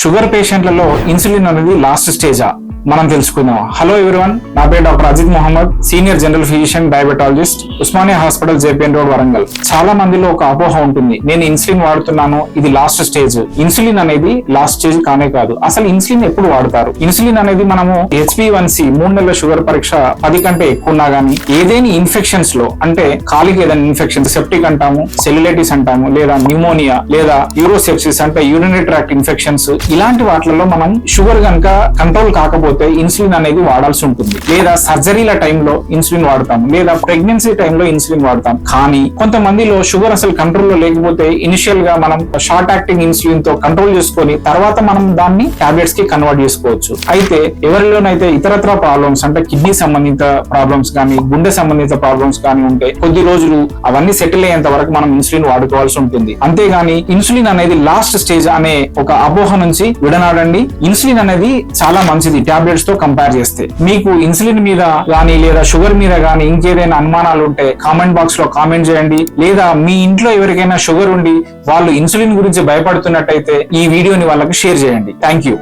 Sugar పేషెంట్లలో insulin అనేది last స్టేజా మనం తెలుసుకుందాం. హలో ఎవ్రీవన్, నా పేరు doctor Ajith Mohammed, senior general physician diabetologist, Osmania hospital, JPN road, Warangal. చాలా మందిలో ఒక అపోహ ఉంటుంది, నేను ఇన్సులిన్ వాడుతున్నాను, ఇది లాస్ట్ స్టేజ్. ఇన్సులిన్ అనేది లాస్ట్ స్టేజ్ కానే కాదు. అసలు ఇన్సులిన్ ఎప్పుడు వాడతారు? ఇన్సులిన్ అనేది మనము HbA1c 3 నెలల షుగర్ పరీక్ష 10 కంటే ఎక్కువ ఉన్నా గానీ, ఏదైనా ఇన్ఫెక్షన్స్ లో, అంటే కాలికి ఏదైనా ఇన్ఫెక్షన్, సెప్టిక్ అంటాము, సెల్యులైటిస్ అంటాము, లేదా న్యూమోనియా, లేదా యూరోసెప్సిస్ అంటే యూరినరీ ట్రాక్ట్ ఇన్ఫెక్షన్స్, ఇలాంటి వాటిలలో మనం షుగర్ కనుక కంట్రోల్ కాకపోతే ఇన్సులిన్ అనేది వాడాల్సి ఉంటుంది. లేదా సర్జరీల టైంలో ఇన్సులిన్ వాడతాం, లేదా ప్రెగ్నెన్సీ టైంలో ఇన్సులిన్ వాడతాం. కానీ కొంతమందిలో షుగర్ అసలు కంట్రోల్లో లేకపోతే ఇనిషియల్ గా మనం షార్ట్ యాక్టింగ్ ఇన్సులిన్ తో కంట్రోల్ చేసుకొని తర్వాత మనం దాన్ని టాబ్లెట్స్ కి కన్వర్ట్ చేసుకోవచ్చు. అయితే ఎవరిలోనైతే ఇతరత్ర ప్రాబ్లమ్స్ అంటే కిడ్నీ సంబంధిత ప్రాబ్లమ్స్ కానీ, గుండె సంబంధిత ప్రాబ్లమ్స్ కానీ ఉంటే కొద్ది రోజులు అవన్నీ సెటిల్ అయ్యేంత వరకు మనం ఇన్సులిన్ వాడుకోవాల్సి ఉంటుంది. అంతేగాని ఇన్సులిన్ అనేది లాస్ట్ స్టేజ్ అనే ఒక అపోహ నుంచి విడనాడండి. ఇన్సులిన్ అనేది చాలా మంచిది టాబ్లెట్స్ తో కంపేర్ చేస్తే. మీకు ఇన్సులిన్ మీద గానీ లేదా షుగర్ మీద గానీ ఇంకేదైనా అనుమానాలు ఉంటే కామెంట్ బాక్స్ లో కామెంట్ చేయండి. లేదా మీ ఇంట్లో ఎవరికైనా షుగర్ ఉండి వాళ్ళు ఇన్సులిన్ గురించి భయపడుతున్నట్టయితే ఈ వీడియోని వాళ్ళకి షేర్ చేయండి. Thank you.